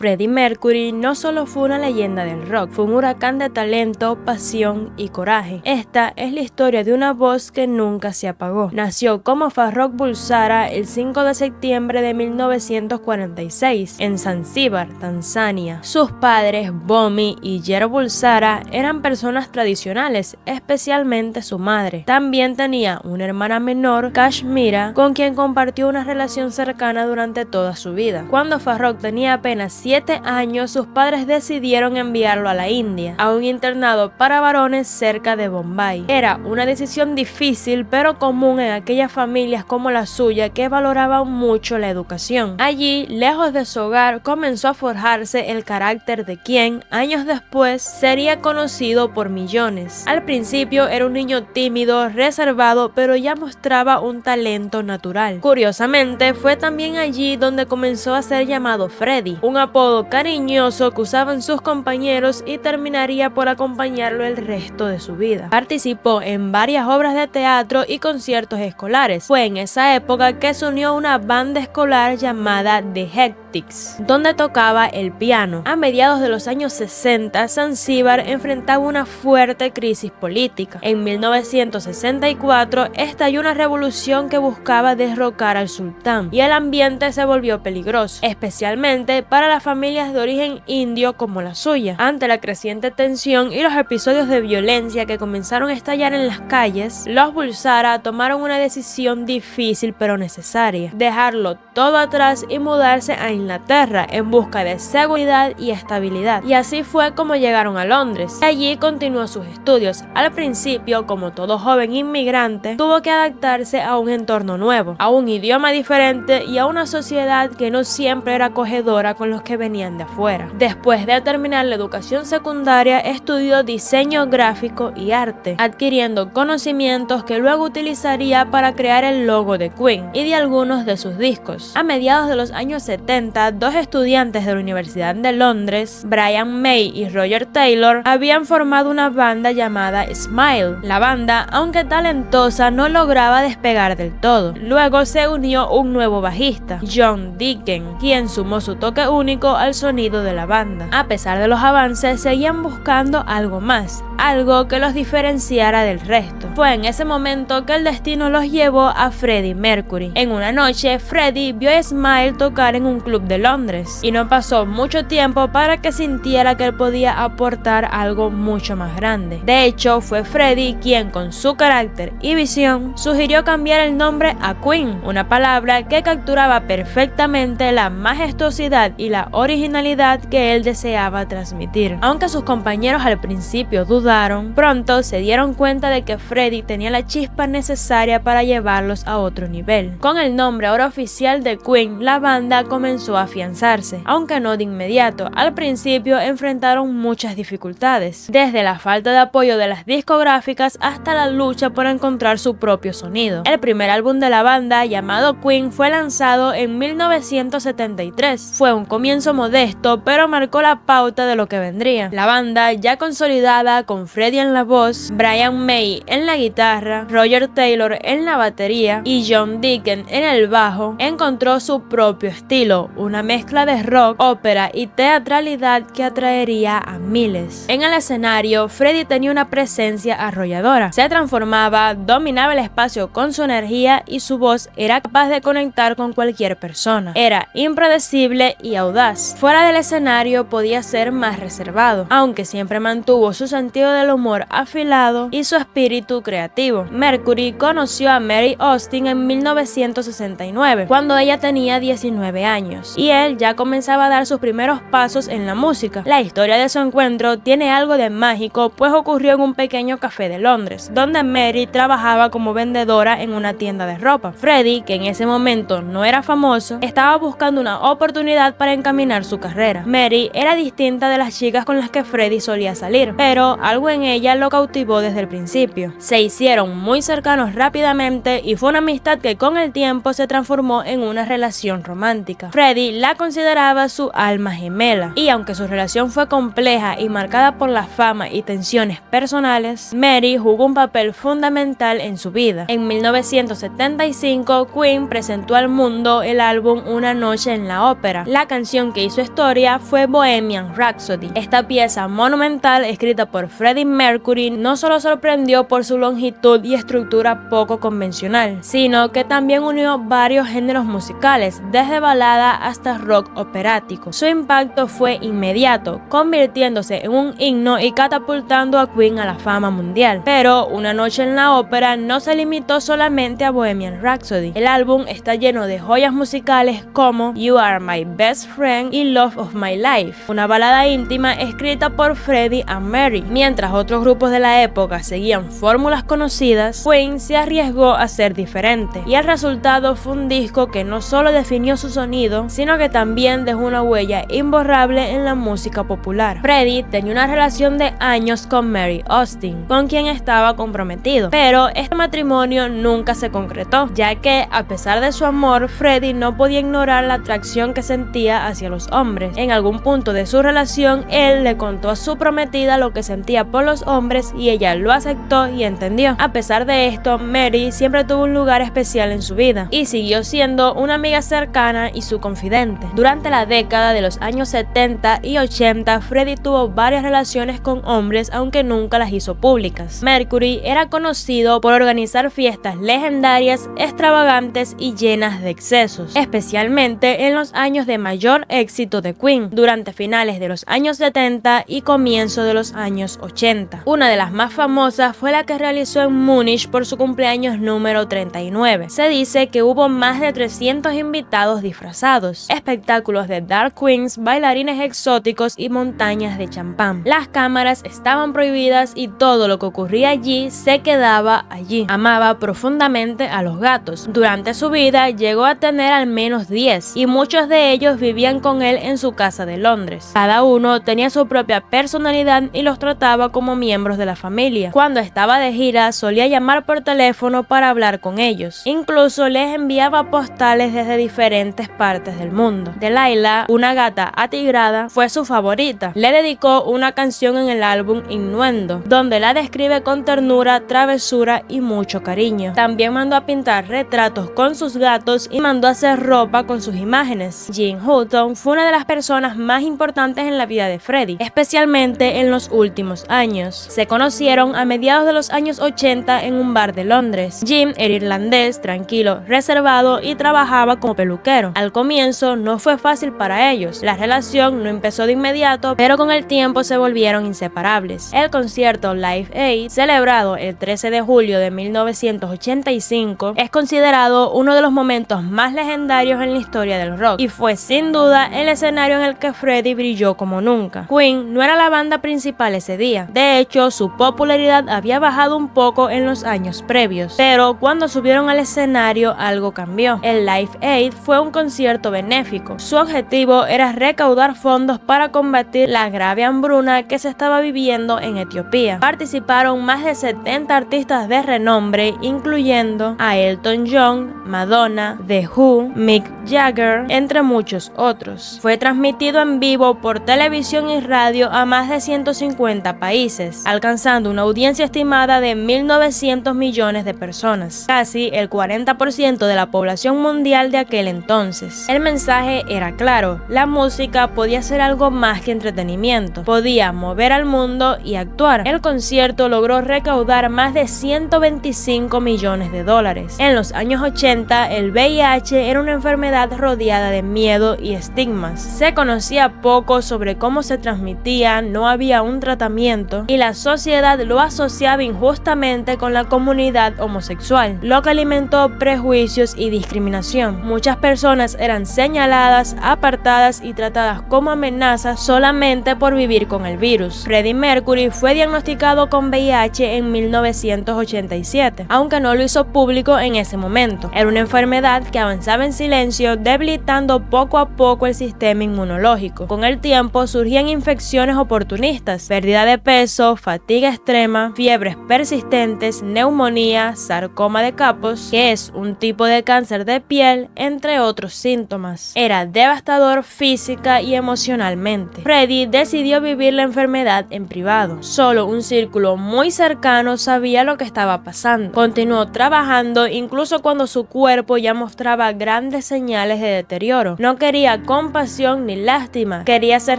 Freddie Mercury no solo fue una leyenda del rock, fue un huracán de talento, pasión y coraje. Esta es la historia de una voz que nunca se apagó. Nació como Farrokh Bulsara el 5 de septiembre de 1946 en Zanzíbar, Tanzania. Sus padres, Bomi y Jero Bulsara, eran personas tradicionales, especialmente su madre. También tenía una hermana menor, Kashmira, con quien compartió una relación cercana durante toda su vida. Cuando Farrokh tenía apenas 7 años, sus padres decidieron enviarlo a la India, a un internado para varones cerca de Bombay. Era una decisión difícil, pero común en aquellas familias como la suya que valoraban mucho la educación. Allí, lejos de su hogar, comenzó a forjarse el carácter de quien, años después, sería conocido por millones. Al principio era un niño tímido, reservado, pero ya mostraba un talento natural. Curiosamente, fue también allí donde comenzó a ser llamado Freddie, un apodo cariñoso que usaban sus compañeros y terminaría por acompañarlo el resto de su vida. Participó en varias obras de teatro y conciertos escolares. Fue en esa época que se unió a una banda escolar llamada The Hectics, donde tocaba el piano. A mediados de los años 60, Zanzíbar enfrentaba una fuerte crisis política. En 1964 estalló una revolución que buscaba derrocar al sultán y el ambiente se volvió peligroso, especialmente para las familias de origen indio como la suya. Ante la creciente tensión y los episodios de violencia que comenzaron a estallar en las calles, los Bulsara tomaron una decisión difícil pero necesaria: dejarlo todo atrás y mudarse a Inglaterra en busca de seguridad y estabilidad. Y así fue como llegaron a Londres. Allí continuó sus estudios. Al principio, como todo joven inmigrante, tuvo que adaptarse a un entorno nuevo, a un idioma diferente y a una sociedad que no siempre era acogedora con los que venían de afuera. Después de terminar la educación secundaria, estudió diseño gráfico y arte, adquiriendo conocimientos que luego utilizaría para crear el logo de Queen y de algunos de sus discos. A mediados de los años 70, dos estudiantes de la Universidad de Londres, Brian May y Roger Taylor, habían formado una banda llamada Smile. La banda, aunque talentosa, no lograba despegar del todo. Luego se unió un nuevo bajista, John Deacon, quien sumó su toque único al sonido de la banda. A pesar de los avances, seguían buscando algo más, algo que los diferenciara del resto. Fue en ese momento que el destino los llevó a Freddie Mercury. En una noche, Freddie vio a Smile tocar en un club de Londres y no pasó mucho tiempo para que sintiera que él podía aportar algo mucho más grande. De hecho, fue Freddie quien, con su carácter y visión, sugirió cambiar el nombre a Queen, una palabra que capturaba perfectamente la majestuosidad y la originalidad que él deseaba transmitir. Aunque sus compañeros al principio dudaron, pronto se dieron cuenta de que Freddie tenía la chispa necesaria para llevarlos a otro nivel. Con el nombre ahora oficial de Queen, la banda comenzó a afianzarse, aunque no de inmediato. Al principio enfrentaron muchas dificultades, desde la falta de apoyo de las discográficas hasta la lucha por encontrar su propio sonido. El primer álbum de la banda, llamado Queen, fue lanzado en 1973. Fue un comienzo modesto, pero marcó la pauta de lo que vendría. La banda, ya consolidada, con Freddie en la voz, Brian May en la guitarra, Roger Taylor en la batería y John Deacon en el bajo, encontró su propio estilo, una mezcla de rock, ópera y teatralidad que atraería a miles. En el escenario, Freddie tenía una presencia arrolladora, se transformaba, dominaba el espacio con su energía y su voz era capaz de conectar con cualquier persona. Era impredecible y audaz. Fuera del escenario podía ser más reservado, aunque siempre mantuvo su sentido del humor afilado y su espíritu creativo. Mercury conoció a Mary Austin en 1969, cuando ella tenía 19 años, y él ya comenzaba a dar sus primeros pasos en la música. La historia de su encuentro tiene algo de mágico, pues ocurrió en un pequeño café de Londres, donde Mary trabajaba como vendedora en una tienda de ropa. Freddie, que en ese momento no era famoso, estaba buscando una oportunidad para encaminar su carrera. Mary era distinta de las chicas con las que Freddie solía salir, pero algo en ella lo cautivó desde el principio. Se hicieron muy cercanos rápidamente y fue una amistad que con el tiempo se transformó en una relación romántica. Freddie la consideraba su alma gemela, y aunque su relación fue compleja y marcada por la fama y tensiones personales, Mary jugó un papel fundamental en su vida. En 1975, Queen presentó al mundo el álbum Una noche en la ópera. La canción que hizo historia fue Bohemian Rhapsody. Esta pieza monumental, escrita por Freddie Mercury, no solo sorprendió por su longitud y estructura poco convencional, sino que también unió varios géneros musicales, desde balada hasta rock operático. Su impacto fue inmediato, convirtiéndose en un himno y catapultando a Queen a la fama mundial. Pero Una noche en la ópera no se limitó solamente a Bohemian Rhapsody. El álbum está lleno de joyas musicales como You Are My Best Friend y Love of My Life, una balada íntima escrita por Freddie and Mary. Mientras otros grupos de la época seguían fórmulas conocidas, Queen se arriesgó a ser diferente, y el resultado fue un disco que no solo definió su sonido, sino que también dejó una huella imborrable en la música popular. Freddie tenía una relación de años con Mary Austin, con quien estaba comprometido, pero este matrimonio nunca se concretó, ya que a pesar de su amor, Freddie no podía ignorar la atracción que sentía hacia los hombres. En algún punto de su relación, él le contó a su prometida lo que sentía por los hombres y ella lo aceptó y entendió. A pesar de esto, Mary siempre tuvo un lugar especial en su vida y siguió siendo una amiga cercana y su confidente. Durante la década de los años 70 y 80, Freddie tuvo varias relaciones con hombres, aunque nunca las hizo públicas. Mercury era conocido por organizar fiestas legendarias, extravagantes y llenas de excesos, especialmente en los años de mayor éxito de Queen, durante finales de los años 70 y comienzo de los años 80. Una de las más famosas fue la que realizó en Múnich por su cumpleaños número 39. Se dice que hubo más de 300 invitados disfrazados, espectáculos de drag queens, bailarines exóticos y montañas de champán. Las cámaras estaban prohibidas y todo lo que ocurría allí se quedaba allí. Amaba profundamente a los gatos. Durante su vida llegó a tener al menos 10 y muchos de ellos vivían con él en su casa de Londres. Cada uno tenía su propia personalidad y los trataba como miembros de la familia. Cuando estaba de gira solía llamar por teléfono para hablar con ellos. Incluso les enviaba postales desde diferentes partes del mundo. Delilah, una gata atigrada, fue su favorita. Le dedicó una canción en el álbum Innuendo, donde la describe con ternura, travesura y mucho cariño. También mandó a pintar retratos con sus gatos y mandó a hacer ropa con sus imágenes. Jean Houghton fue una de las personas más importantes en la vida de Freddie, especialmente en los últimos años. Se conocieron a mediados de los años 80 en un bar de Londres. Jim era irlandés, tranquilo, reservado y trabajaba como peluquero. Al comienzo no fue fácil para ellos. La relación no empezó de inmediato, pero con el tiempo se volvieron inseparables. El concierto Live Aid, celebrado el 13 de julio de 1985, es considerado uno de los momentos más legendarios en la historia del rock y fue sin duda el escenario en el que Freddie brilló como nunca. Queen no era la banda principal ese día. De hecho, su popularidad había bajado un poco en los años previos, pero cuando subieron al escenario algo cambió. El Live Aid fue un concierto benéfico. Su objetivo era recaudar fondos para combatir la grave hambruna que se estaba viviendo en Etiopía. Participaron más de 70 artistas de renombre, incluyendo a Elton John, Madonna, The Who, Mick Jagger, entre muchos otros. Fue transmitido en vivo por televisión y radio a más de 150 países, alcanzando una audiencia estimada de 1.900 millones de personas, casi el 40% de la población mundial de aquel entonces. El mensaje era claro: la música podía ser algo más que entretenimiento, podía mover al mundo y actuar. El concierto logró recaudar más de 125 millones de dólares. En los años 80, el VIH era una enfermedad rodeada de miedo y estigmas. Se conocía poco sobre cómo se transmitía, no había un tratamiento y la sociedad lo asociaba injustamente con la comunidad homosexual, lo que alimentó prejuicios y discriminación. Muchas personas eran señaladas, apartadas y tratadas como amenazas solamente por vivir con el virus. Freddie Mercury fue diagnosticado con VIH en 1987, aunque no lo hizo público en ese momento. Era una enfermedad que avanzaba en silencio, debilitando poco a poco el sistema inmunológico. Con el tiempo surgían infecciones oportunistas, pérdida de peso, fatiga extrema, fiebres persistentes, neumonía, sarcoma de Kaposi, que es un tipo de cáncer de piel, entre otros síntomas. Era devastador física y emocionalmente. Freddie decidió vivir la enfermedad en privado. Solo un círculo muy cercano sabía lo que estaba pasando. Continuó trabajando incluso cuando su cuerpo ya mostraba grandes señales de deterioro. No quería compasión ni lástima. Quería ser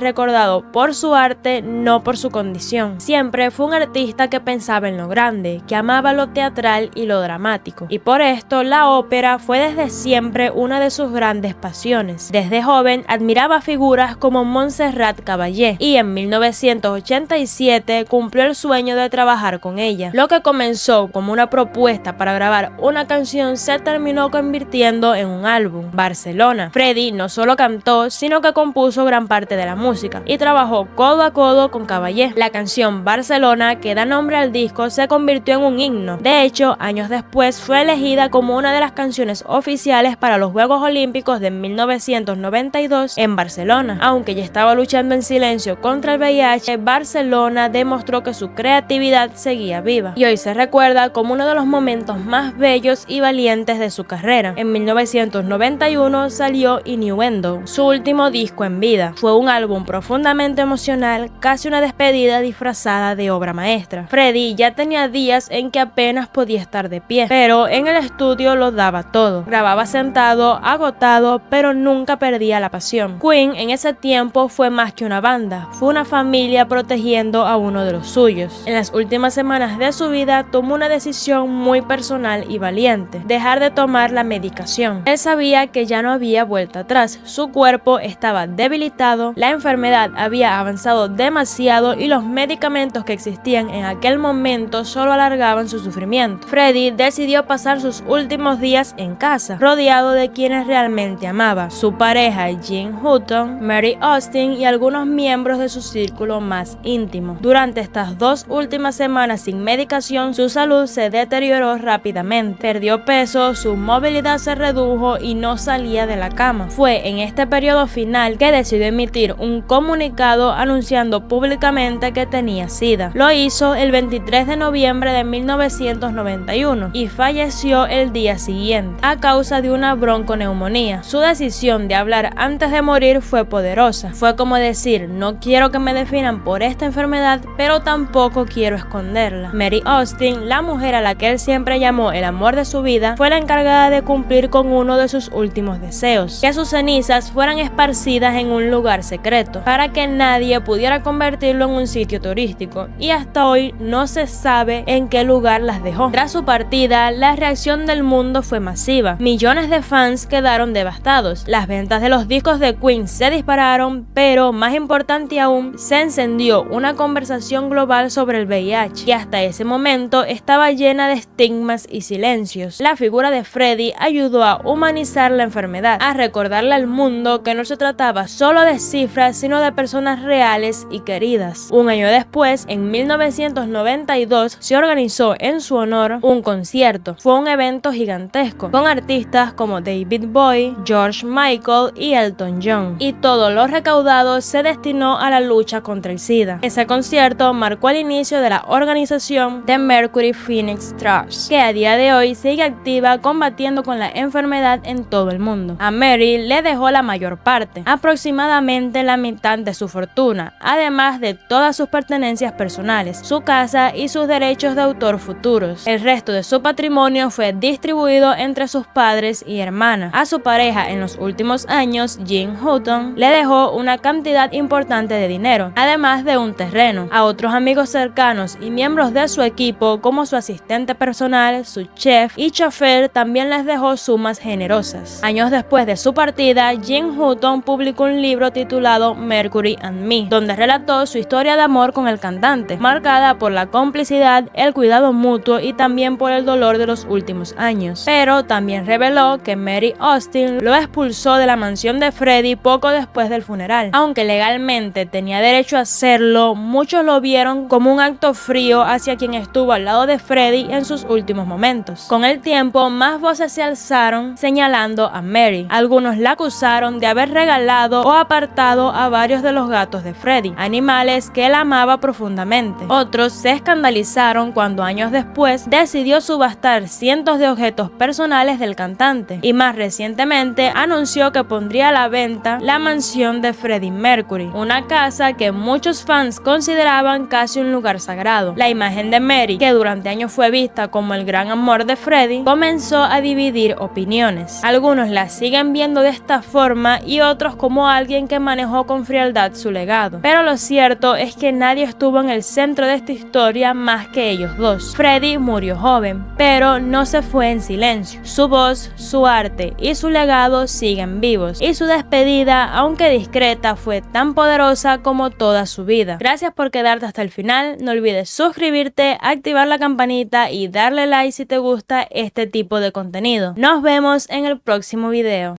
recordado por su arte, no por su condición. Siempre fue un artista que pensaba en lo grande, que amaba lo teatral y lo dramático. Y por esto la ópera fue desde siempre una de sus grandes pasiones. Desde joven admiraba figuras como Montserrat Caballé y en 1987 cumplió el sueño de trabajar con ella. Lo que comenzó como una propuesta para grabar una canción se terminó convirtiendo en un álbum, Barcelona. Freddie no solo cantó, sino que compuso gran parte de la música y trabajó codo a codo con Caballé. La canción Barcelona, que da nombre al disco, se convirtió en un himno. De hecho, años después fue elegida como una de las canciones oficiales para los Juegos Olímpicos de 1992 en Barcelona. Aunque ya estaba luchando en silencio contra el VIH, Barcelona demostró que su creatividad seguía viva y hoy se recuerda como uno de los momentos más bellos y valientes de su carrera. En 1991 salió Innuendo, su último disco en vida. Fue un álbum profundamente emocional, casi una despedida disfrazada de obra maestra. Freddie ya tenía días en que apenas podía estar de pie, pero en el estudio lo daba todo. Grababa sentado, agotado, pero nunca perdía la pasión. Queen en ese tiempo fue más que una banda, fue una familia protegiendo a uno de los suyos. En las últimas semanas de su vida tomó una decisión muy personal y valiente: dejar de tomar la medicación. Él sabía que ya no había vuelta atrás, su cuerpo estaba debilitado, la enfermedad había avanzado demasiado y los medicamentos que existían en aquel momento solo alargaban su sufrimiento. Freddie decidió pasar sus últimos días en casa, rodeado de quienes realmente amaba: su pareja Jean Hutton, Mary Austin y algunos miembros de su círculo más íntimo. Durante estas 2 últimas semanas sin medicación, su salud se deterioró rápidamente. Perdió peso, su movilidad se redujo y no salía de la cama. Fue en este periodo final que decidió emitir un comunicado anunciando públicamente que tenía SIDA. Lo hizo el 23 de noviembre de 1991 y falleció el día siguiente a causa de una bronconeumonía. Su decisión de hablar antes de morir fue poderosa. Fue como decir: no quiero que me definan por esta enfermedad, pero tampoco quiero esconderla. Mary Austin, la mujer a la que él siempre llamó el amor de su vida, fue la encargada de cumplir con uno de sus últimos deseos: que sus cenizas fueran esparcidas en un lugar secreto, para que nadie pudiera convertirlo en un sitio turístico, y hasta hoy no se sabe en qué lugar las dejó. Tras su partida, la reacción del mundo fue masiva. Millones de fans quedaron devastados. Las ventas de los discos de Queen se dispararon, pero más importante aún, se encendió una conversación global sobre el VIH, y hasta ese momento estaba llena de estigmas y silencios. La figura de Freddie ayudó a humanizar la enfermedad, a recordarle al mundo que no se trataba solo de cifras, sino de personas reales y queridas. Un año después, en 1992, se organizó en su honor un concierto. Fue un evento gigantesco, con artistas como David Bowie, George Michael y Elton John, y todo lo recaudado se destinó a la lucha contra el SIDA. Ese concierto marcó el inicio de la organización The Mercury Phoenix Trust, que a día de hoy sigue activa combatiendo con la enfermedad en todo el mundo. A Mary le dejó la mayor parte, aproximadamente la mitad de su fortuna, además de todas sus pertenencias personales, su casa y sus derechos de autor futuros. El resto de su patrimonio fue distribuido entre sus padres y hermana. A su pareja en los últimos años, Jean Hutton, le dejó una cantidad importante de dinero, además de un terreno. A otros amigos cercanos y miembros de su equipo, como su asistente personal, su chef y chofer, también les dejó sumas generosas. Años después de su partida, Jean Hutton publicó un libro titulado Mercury and Me, donde relató su historia de amor con el cantante, marcada por la complicidad, el cuidado mutuo y también por el dolor de los últimos años. Pero también reveló que Mary Austin lo expulsó de la mansión de Freddie poco después del funeral. Aunque legalmente tenía derecho a hacerlo, muchos lo vieron como un acto frío hacia quien estuvo al lado de Freddie en sus últimos momentos. Con el tiempo, más voces se alzaron señalando a Mary. Algunos la acusaron de haber regalado o apartado a varios de los gatos de Freddie, animales que él amaba amaba profundamente. Otros se escandalizaron cuando años después decidió subastar cientos de objetos personales del cantante, y más recientemente anunció que pondría a la venta la mansión de Freddie Mercury, una casa que muchos fans consideraban casi un lugar sagrado. La imagen de Mary, que durante años fue vista como el gran amor de Freddie, comenzó a dividir opiniones. Algunos la siguen viendo de esta forma y otros como alguien que manejó con frialdad su legado. Pero lo cierto es que nadie estuvo en el centro de esta historia más que ellos dos. Freddie murió joven, pero no se fue en silencio. Su voz, su arte y su legado siguen vivos, y su despedida, aunque discreta, fue tan poderosa como toda su vida. Gracias por quedarte hasta el final. No olvides suscribirte, activar la campanita y darle like si te gusta este tipo de contenido. Nos vemos en el próximo video.